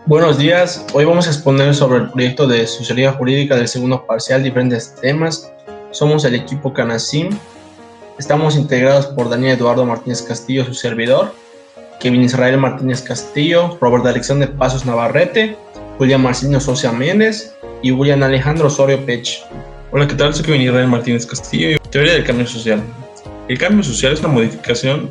Buenos días, hoy vamos a exponer sobre el proyecto de Sociología Jurídica del segundo parcial, diferentes temas. Somos el equipo Canasim, estamos integrados por Daniel Eduardo Martínez Castillo, su servidor, Kevin Israel Martínez Castillo, Robert Alexander Pasos Navarrete, Julián Marcinio Socia Méndez y William Alejandro Osorio Pech. Hola, ¿qué tal? Soy Kevin Israel Martínez Castillo. Teoría del cambio social. El cambio social es una modificación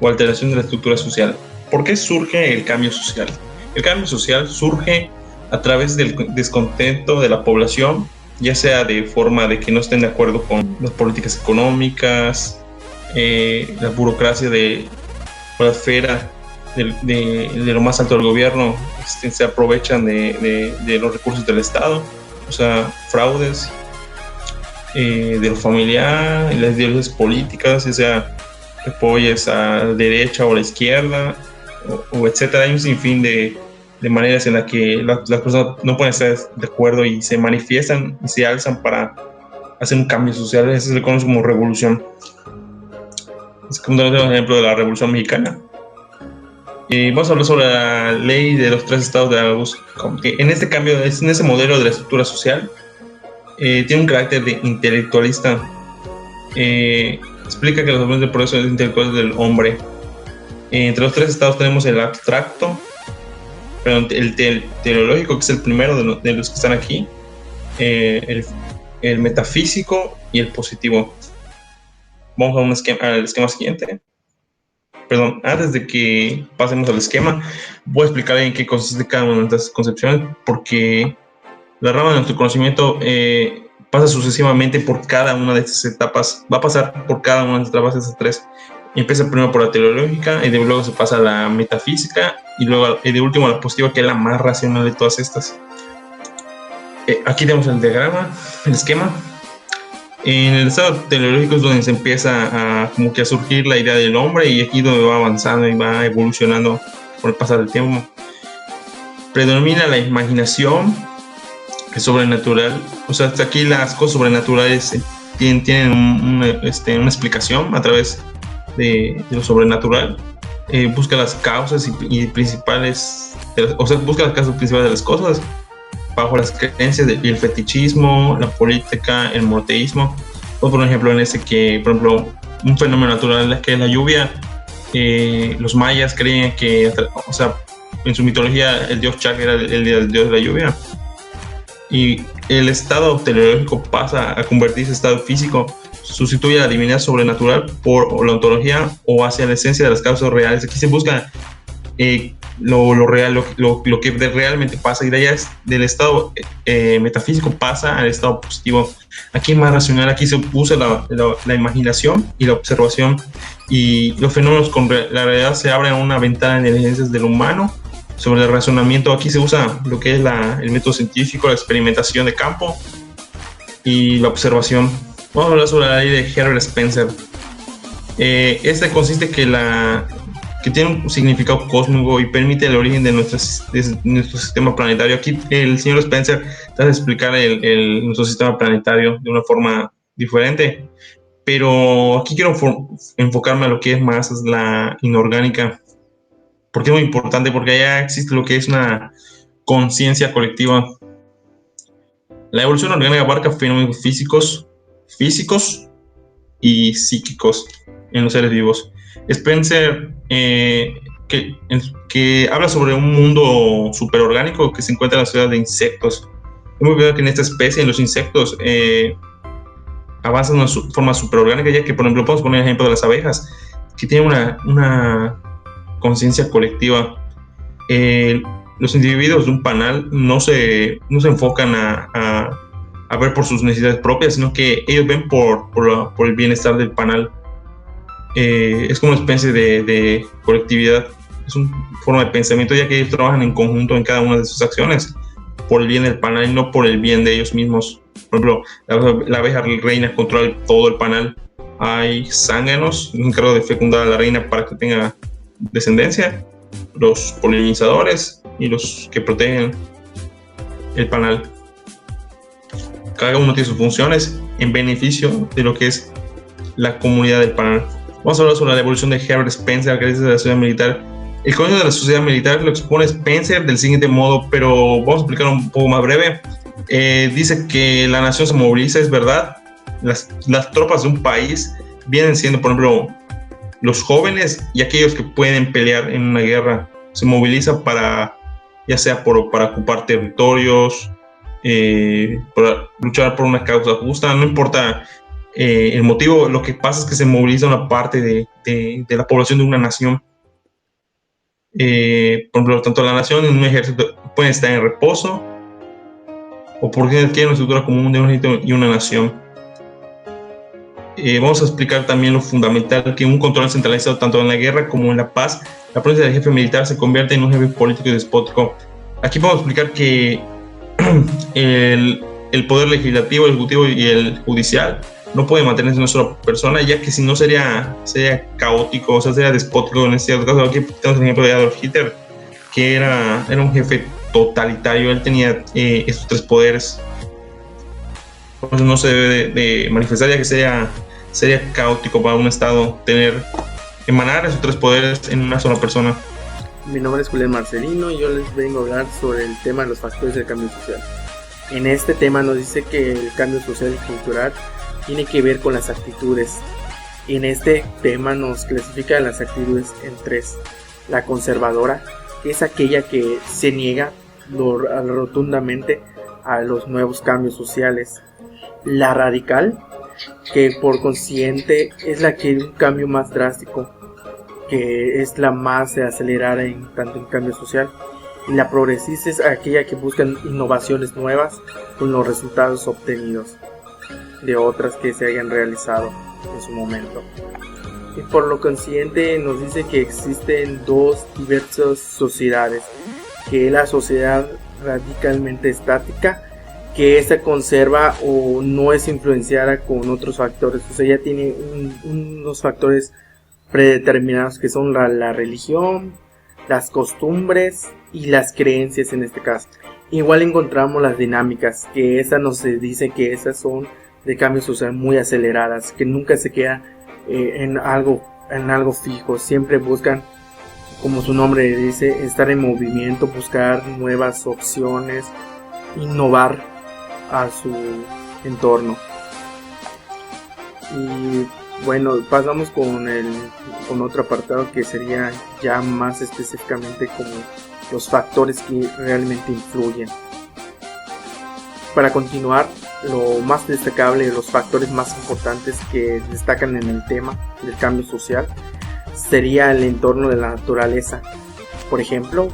o alteración de la estructura social. ¿Por qué surge el cambio social? El cambio social surge a través del descontento de la población, ya sea de forma de que no estén de acuerdo con las políticas económicas, la burocracia de la esfera de lo más alto del gobierno, se aprovechan de los recursos del Estado, o sea, fraudes, de lo familiar, y las ideologías políticas, ya sea que apoyes a la derecha o a la izquierda, o etcétera. Hay un sinfín de maneras en las que las personas no pueden estar de acuerdo y se manifiestan y se alzan para hacer un cambio social. Eso se le conoce como revolución. Es como un ejemplo de la Revolución Mexicana. Y vamos a hablar sobre la ley de los tres estados de Augusto Comte. En este cambio, en ese modelo de la estructura social, tiene un carácter de intelectualista. Explica que los hombres de progreso es intelectual del hombre. Entre los tres estados tenemos el abstracto, pero el teleológico, que es el primero de los que están aquí, el metafísico y el positivo. Vamos al esquema siguiente. Perdón, antes de que pasemos al esquema, voy a explicar en qué consiste cada una de estas concepciones, porque la rama de nuestro conocimiento pasa sucesivamente por cada una de estas etapas. Va a pasar por cada una de estas etapas de estas tres. Empieza primero por la teleológica, y luego se pasa a la metafísica, y luego de último a la positiva, que es la más racional de todas estas. Aquí tenemos el diagrama, el esquema. En el estado teleológico es donde se empieza a surgir la idea del hombre, y aquí donde va avanzando y va evolucionando por el pasar del tiempo. Predomina la imaginación, que es sobrenatural. O sea, hasta aquí las cosas sobrenaturales tienen una explicación a través de lo sobrenatural. Busca las causas y principales, busca las causas principales de las cosas bajo las creencias del fetichismo, la política, el monoteísmo. O por ejemplo, por ejemplo, un fenómeno natural que es la lluvia. Los mayas creían que, o sea, en su mitología el dios Chak era el dios de la lluvia. Y el estado teleológico pasa a convertirse en estado físico, sustituye a la divinidad sobrenatural por la ontología o hacia la esencia de las causas reales. Aquí se busca lo real, lo que realmente pasa, y de allá del estado metafísico pasa al estado positivo. Aquí es más racional, aquí se usa la imaginación y la observación, y los fenómenos con la realidad se abren a una ventana de inteligencias del humano. Sobre el razonamiento, aquí se usa lo que es el método científico, la experimentación de campo y la observación. Vamos a hablar sobre la ley de Herbert Spencer. Consiste que tiene un significado cósmico y permite el origen de nuestro sistema planetario. Aquí el señor Spencer trata de explicar nuestro sistema planetario de una forma diferente, pero aquí quiero enfocarme a lo que es más la inorgánica. ¿Por qué es muy importante? Porque allá existe lo que es una conciencia colectiva. La evolución orgánica abarca fenómenos físicos y psíquicos en los seres vivos. Spencer, que habla sobre un mundo superorgánico que se encuentra en la ciudad de insectos. Es muy bien que en esta especie, en los insectos, avanzan de una forma superorgánica, ya que, por ejemplo, podemos poner el ejemplo de las abejas, que tienen una conciencia colectiva. Los individuos de un panal no se enfocan a ver por sus necesidades propias, sino que ellos ven por el bienestar del panal. Es como una especie de colectividad, es una forma de pensamiento, ya que ellos trabajan en conjunto en cada una de sus acciones por el bien del panal y no por el bien de ellos mismos. Por ejemplo, la abeja reina controla todo el panal. Hay zánganos encargados de fecundar a la reina para que tenga descendencia, los polinizadores y los que protegen el panal. Cada uno tiene sus funciones en beneficio de lo que es la comunidad del panal. Vamos a hablar sobre la evolución de Herbert Spencer, que es de la sociedad militar, El concepto de la sociedad militar lo expone Spencer del siguiente modo, pero vamos a explicarlo un poco más breve. Dice que la nación se moviliza, es verdad. Las tropas de un país vienen siendo, por ejemplo, los jóvenes y aquellos que pueden pelear en una guerra. Se movilizan para, ya sea para ocupar territorios, para luchar por una causa justa, no importa el motivo. Lo que pasa es que se moviliza una parte de la población de una nación. Por ejemplo, tanto la nación en un ejército pueden estar en reposo o porque tienen una estructura común de un ejército y una nación. Vamos a explicar también lo fundamental que un control centralizado tanto en la guerra como en la paz, la presencia del jefe militar se convierte en un jefe político y despótico. Aquí vamos a explicar que el poder legislativo, el ejecutivo y el judicial no puede mantenerse en una sola persona, ya que si no sería caótico, o sea, sería despótico. En este caso, aquí tenemos el ejemplo de Adolf Hitler, que era un jefe totalitario. Él tenía estos tres poderes. Por eso no se debe de manifestar, ya que sería caótico para un estado emanar esos tres poderes en una sola persona. Mi nombre es Julián Marcelino y yo les vengo a hablar sobre el tema de los factores del cambio social. En este tema nos dice que el cambio social y cultural tiene que ver con las actitudes. En este tema nos clasifica las actitudes en tres. La conservadora, que es aquella que se niega rotundamente a los nuevos cambios sociales. La radical, que por consiguiente es la que un cambio más drástico, que es la más acelerada tanto en cambio social. Y la progresista es aquella que busca innovaciones nuevas con los resultados obtenidos de otras que se hayan realizado en su momento. Y por lo consiguiente nos dice que existen dos diversas sociedades, que es la sociedad radicalmente estática, que esta conserva o no es influenciada con otros factores, o sea, ya tiene unos factores predeterminados que son la religión, las costumbres y las creencias en este caso. Igual encontramos las dinámicas, que esas nos dice que esas son de cambio social muy aceleradas, que nunca se queda en algo fijo, siempre buscan, como su nombre dice, estar en movimiento, buscar nuevas opciones, innovar a su entorno. Y bueno, pasamos con otro apartado que sería ya más específicamente como los factores que realmente influyen. Para continuar, lo más destacable, los factores más importantes que destacan en el tema del cambio social sería el entorno de la naturaleza. Por ejemplo,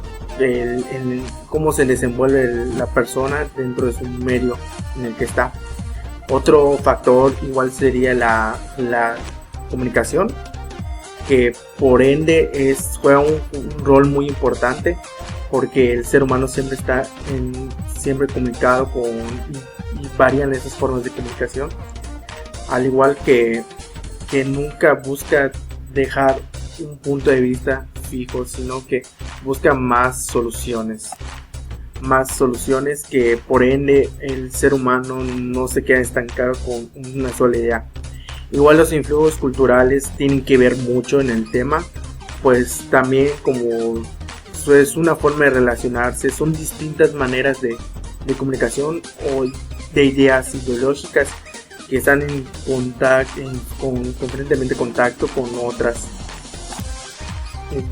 cómo se desenvuelve la persona dentro de su medio en el que está. Otro factor igual sería la comunicación, que por ende juega un rol muy importante, porque el ser humano siempre está siempre comunicado y varían esas formas de comunicación, al igual que nunca busca dejar un punto de vista fijo, sino que busca más soluciones, que por ende el ser humano no se queda estancado con una sola idea. Igual los influjos culturales tienen que ver mucho en el tema, pues también como es una forma de relacionarse, son distintas maneras de comunicación o de ideas ideológicas que están en constantemente contacto con otras.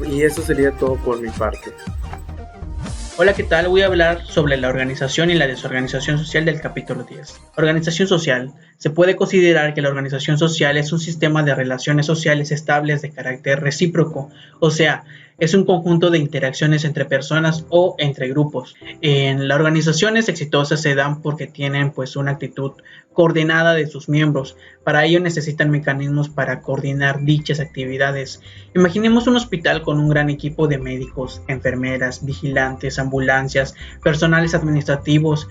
Y eso sería todo por mi parte. Hola, ¿qué tal? Voy a hablar sobre la organización y la desorganización social del capítulo 10. Organización social. Se puede considerar que la organización social es un sistema de relaciones sociales estables de carácter recíproco, o sea, es un conjunto de interacciones entre personas o entre grupos. Las organizaciones exitosas se dan porque tienen una actitud coordinada de sus miembros. Para ello necesitan mecanismos para coordinar dichas actividades. Imaginemos un hospital con un gran equipo de médicos, enfermeras, vigilantes, ambulancias, personales administrativos,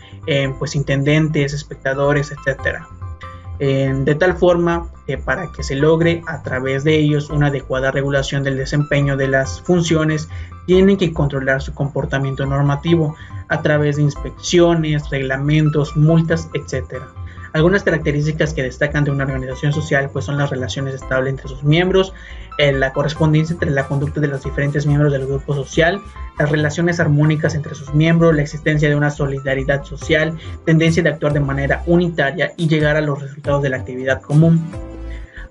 intendentes, espectadores, etc. De tal forma que para que se logre a través de ellos una adecuada regulación del desempeño de las funciones, tienen que controlar su comportamiento normativo a través de inspecciones, reglamentos, multas, etc. Algunas características que destacan de una organización social pues son las relaciones estables entre sus miembros, la correspondencia entre la conducta de los diferentes miembros del grupo social, las relaciones armónicas entre sus miembros, la existencia de una solidaridad social, tendencia de actuar de manera unitaria y llegar a los resultados de la actividad común.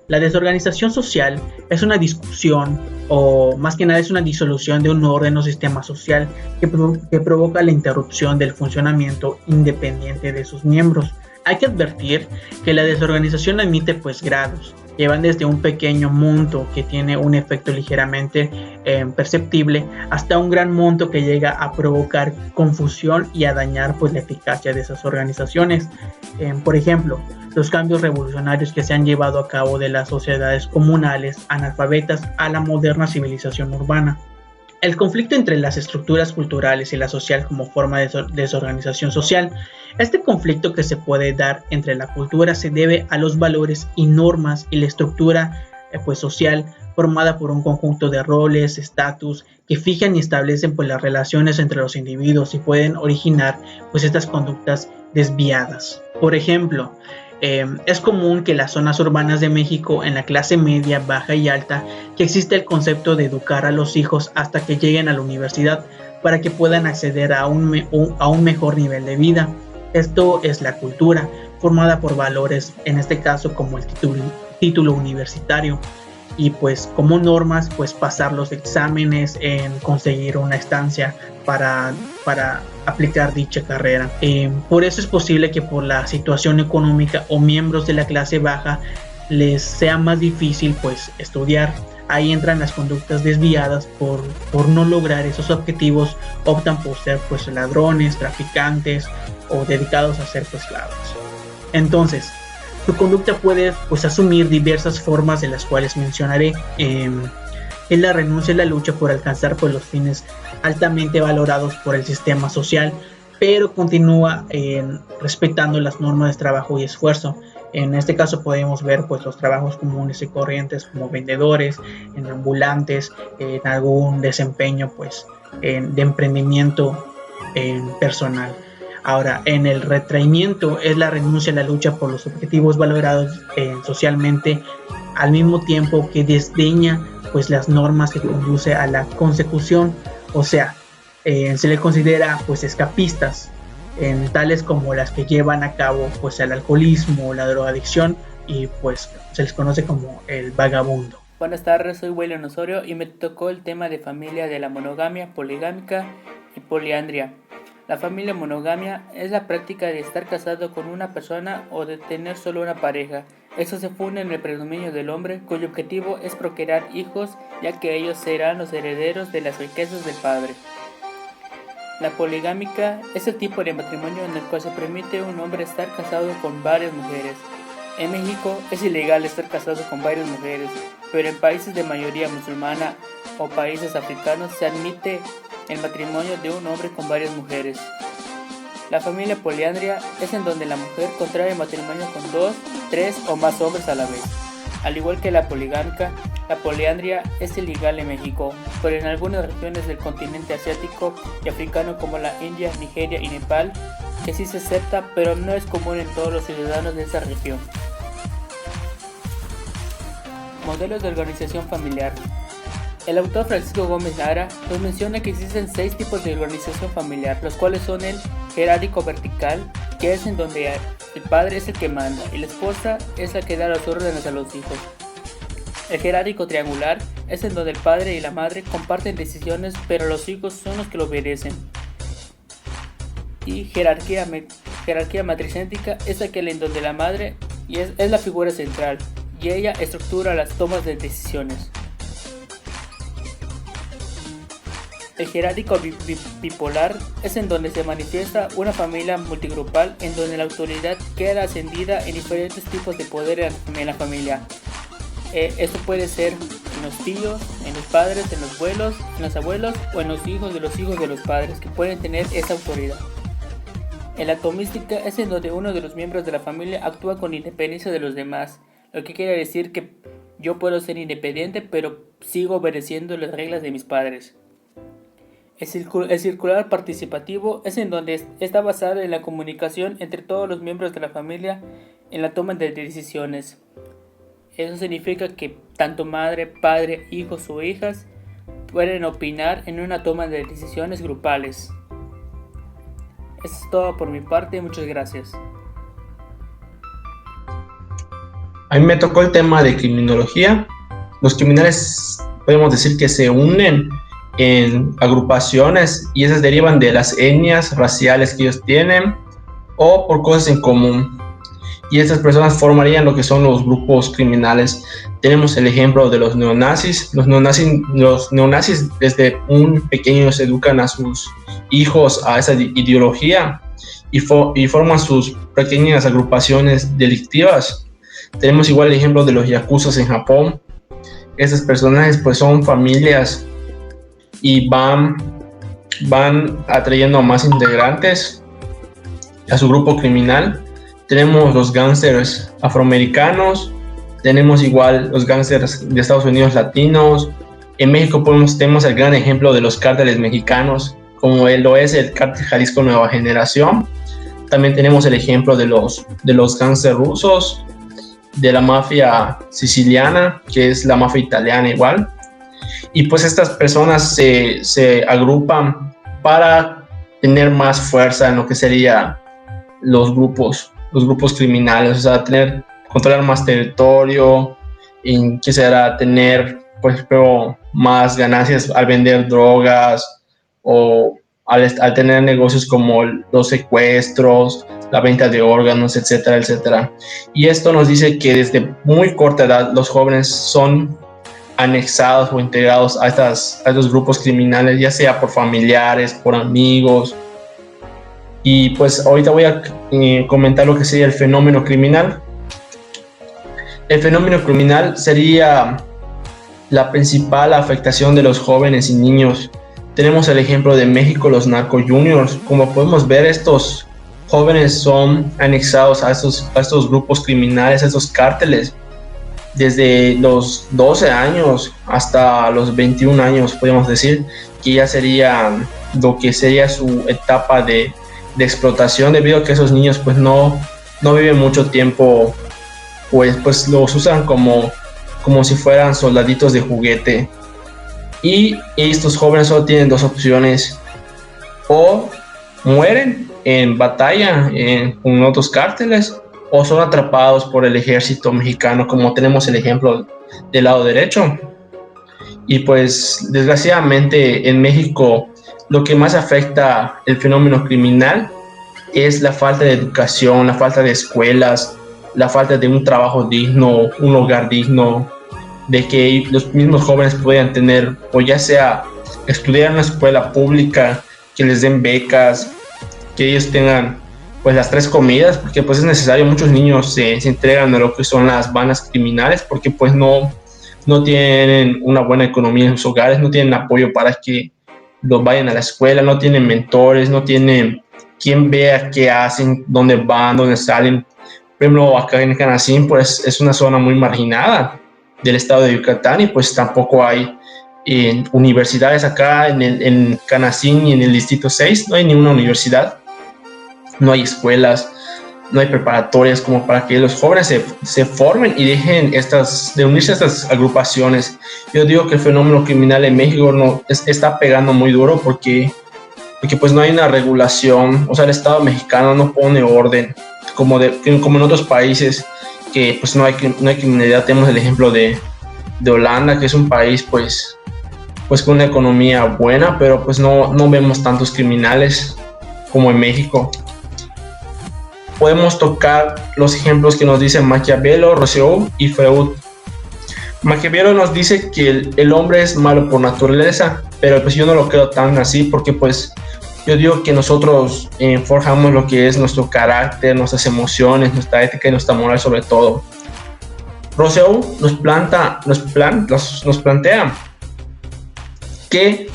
La desorganización social es una discusión o más que nada es una disolución de un orden o sistema social que provoca la interrupción del funcionamiento independiente de sus miembros. Hay que advertir que la desorganización admite pues grados, que van desde un pequeño monto que tiene un efecto ligeramente perceptible hasta un gran monto que llega a provocar confusión y a dañar pues la eficacia de esas organizaciones. Por ejemplo, los cambios revolucionarios que se han llevado a cabo de las sociedades comunales analfabetas a la moderna civilización urbana. El conflicto entre las estructuras culturales y la social como forma de desorganización social. Este conflicto que se puede dar entre la cultura se debe a los valores y normas y la estructura pues, social formada por un conjunto de roles, estatus que fijan y establecen pues, las relaciones entre los individuos y pueden originar pues, estas conductas desviadas. Por ejemplo, es común que en las zonas urbanas de México, en la clase media, baja y alta, que existe el concepto de educar a los hijos hasta que lleguen a la universidad para que puedan acceder a un mejor nivel de vida. Esto es la cultura, formada por valores, en este caso como el título universitario, y pues como normas, pues pasar los exámenes en conseguir una estancia para aplicar dicha carrera. Por eso es posible que por la situación económica o miembros de la clase baja les sea más difícil pues estudiar. Ahí entran las conductas desviadas por no lograr esos objetivos, optan por ser pues ladrones, traficantes o dedicados a ser pues esclavos. Entonces, su conducta puede pues asumir diversas formas de las cuales mencionaré. Es la renuncia y la lucha por alcanzar pues los fines altamente valorados por el sistema social, pero continúa respetando las normas de trabajo y esfuerzo. En este caso podemos ver pues los trabajos comunes y corrientes como vendedores, en ambulantes, en algún desempeño pues de emprendimiento personal. Ahora, en el retraimiento es la renuncia a la lucha por los objetivos valorados socialmente, al mismo tiempo que desdeña pues las normas que conduce a la consecución, o sea, se le considera pues escapistas, tales como las que llevan a cabo pues el alcoholismo, la drogadicción y pues se les conoce como el vagabundo. Buenas tardes, soy William Osorio y me tocó el tema de familia de la monogamia, poligámica y poliandria. La familia monogamia es la práctica de estar casado con una persona o de tener solo una pareja. Esto se funde en el predominio del hombre, cuyo objetivo es procrear hijos, ya que ellos serán los herederos de las riquezas del padre. La poligámica es el tipo de matrimonio en el cual se permite a un hombre estar casado con varias mujeres. En México es ilegal estar casado con varias mujeres, pero en países de mayoría musulmana o países africanos se admite el matrimonio de un hombre con varias mujeres. La familia poliandria es en donde la mujer contrae matrimonio con 2, 3 o más hombres a la vez. Al igual que la poligámica, la poliandria es ilegal en México, pero en algunas regiones del continente asiático y africano como la India, Nigeria y Nepal, que sí se acepta, pero no es común en todos los ciudadanos de esa región. Modelos de organización familiar. El autor Francisco Gómez Lara nos menciona que existen 6 tipos de organización familiar, los cuales son el jerárquico vertical, que es en donde el padre es el que manda y la esposa es la que da las órdenes a los hijos. El jerárquico triangular es en donde el padre y la madre comparten decisiones, pero los hijos son los que lo obedecen. Y jerarquía matricéntrica es aquel en donde la madre es la figura central y ella estructura las tomas de decisiones. El jerárquico bipolar es en donde se manifiesta una familia multigrupal en donde la autoridad queda ascendida en diferentes tipos de poder en la familia. Esto puede ser en los tíos, en los padres, en los abuelos o en los hijos de los padres que pueden tener esa autoridad. En la atomística es en donde uno de los miembros de la familia actúa con independencia de los demás, lo que quiere decir que yo puedo ser independiente pero sigo obedeciendo las reglas de mis padres. El circular participativo es en donde está basado en la comunicación entre todos los miembros de la familia en la toma de decisiones. Eso significa que tanto madre, padre, hijos o hijas pueden opinar en una toma de decisiones grupales. Eso es todo por mi parte, muchas gracias. A mí me tocó el tema de criminología. Los criminales podemos decir que se unen en agrupaciones y esas derivan de las etnias raciales que ellos tienen o por cosas en común. Y estas personas formarían lo que son los grupos criminales. Tenemos el ejemplo de los neonazis. Los neonazis desde un pequeño se educan a sus hijos a esa ideología y forman sus pequeñas agrupaciones delictivas. Tenemos igual el ejemplo de los yakuzas en Japón. Estos personajes pues son familias y van atrayendo a más integrantes a su grupo criminal. Tenemos los gángsters afroamericanos, tenemos igual los gángsters de Estados Unidos latinos. En México tenemos el gran ejemplo de los cárteles mexicanos, como lo es el cártel Jalisco Nueva Generación. También tenemos el ejemplo de los gángsters rusos, de la mafia siciliana, que es la mafia italiana igual. Y pues estas personas se agrupan para tener más fuerza en lo que serían los grupos criminales, o sea, controlar más territorio, y que será tener, pues, pero más ganancias al vender drogas o al tener negocios como los secuestros, la venta de órganos, etcétera, etcétera. Y esto nos dice que desde muy corta edad los jóvenes son anexados o integrados a estos grupos criminales, ya sea por familiares, por amigos. Y pues ahorita voy a comentar lo que sería el fenómeno criminal. El fenómeno criminal sería la principal afectación de los jóvenes y niños. Tenemos el ejemplo de México, los narco juniors. Como podemos ver, estos jóvenes son anexados a estos grupos criminales, a estos cárteles, desde los 12 años hasta los 21 años, podemos decir, que ya sería lo que sería su etapa de explotación, debido a que esos niños pues no viven mucho tiempo, pues los usan como si fueran soldaditos de juguete. Y estos jóvenes solo tienen dos opciones: o mueren en batalla con otros cárteles, o son atrapados por el ejército mexicano, como tenemos el ejemplo del lado derecho. Y pues desgraciadamente en México lo que más afecta el fenómeno criminal es la falta de educación, la falta de escuelas, la falta de un trabajo digno, un hogar digno, de que los mismos jóvenes puedan tener, o ya sea estudiar en una escuela pública, que les den becas, que ellos tengan pues las 3 comidas, porque pues es necesario. Muchos niños se entregan a lo que son las bandas criminales porque pues no tienen una buena economía en sus hogares, no tienen apoyo para que los vayan a la escuela, no tienen mentores, no tienen quien vea qué hacen, dónde van, dónde salen. Por ejemplo, acá en Canacín pues es una zona muy marginada del estado de Yucatán y pues tampoco hay universidades acá en Canacín y en el distrito 6, no hay ninguna universidad. No hay escuelas, no hay preparatorias como para que los jóvenes se formen y dejen de unirse a estas agrupaciones. Yo digo que el fenómeno criminal en México está pegando muy duro porque pues no hay una regulación. O sea, el Estado mexicano no pone orden como en otros países que pues no hay criminalidad. Tenemos el ejemplo de Holanda, que es un país pues con una economía buena, pero pues no vemos tantos criminales como en México. Podemos tocar los ejemplos que nos dicen Maquiavelo, Rousseau y Freud. Maquiavelo nos dice que el hombre es malo por naturaleza, pero pues yo no lo creo tan así, porque pues yo digo que nosotros forjamos lo que es nuestro carácter, nuestras emociones, nuestra ética y nuestra moral sobre todo. Rousseau nos plantea que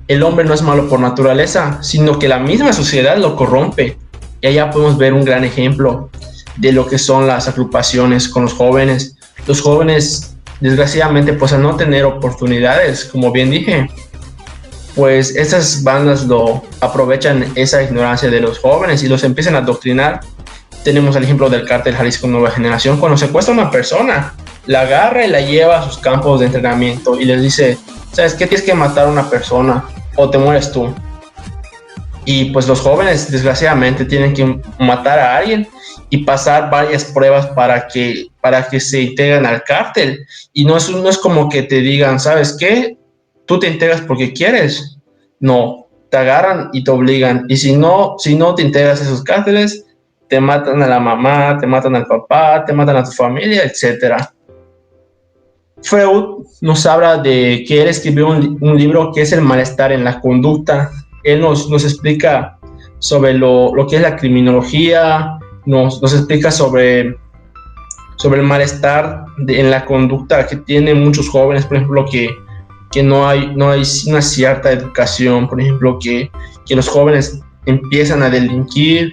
el hombre no es malo por naturaleza, sino que la misma sociedad lo corrompe. Y allá podemos ver un gran ejemplo de lo que son las agrupaciones con los jóvenes. Los jóvenes, desgraciadamente, pues al no tener oportunidades, como bien dije, pues estas bandas lo aprovechan esa ignorancia de los jóvenes y los empiezan a adoctrinar. Tenemos el ejemplo del Cártel Jalisco Nueva Generación, cuando secuestra a una persona, la agarra y la lleva a sus campos de entrenamiento y les dice, ¿sabes qué? Tienes que matar a una persona o te mueres tú. Y pues los jóvenes desgraciadamente tienen que matar a alguien y pasar varias pruebas para que se integren al cártel. Y no es como que te digan, ¿sabes qué? Tú te integras porque quieres. No, te agarran y te obligan. Y si no te integras a esos cárteles, te matan a la mamá, te matan al papá, te matan a tu familia, etc. Freud nos habla de que él escribió un libro que es El malestar en la conducta. Él nos explica sobre lo que es la criminología, nos explica sobre el malestar en la conducta que tienen muchos jóvenes, por ejemplo, que no hay una cierta educación, por ejemplo, que los jóvenes empiezan a delinquir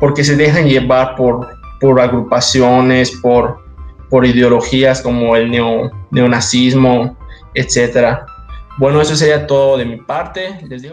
porque se dejan llevar por agrupaciones, por ideologías como el neonazismo, etc. Bueno, eso sería todo de mi parte. Les digo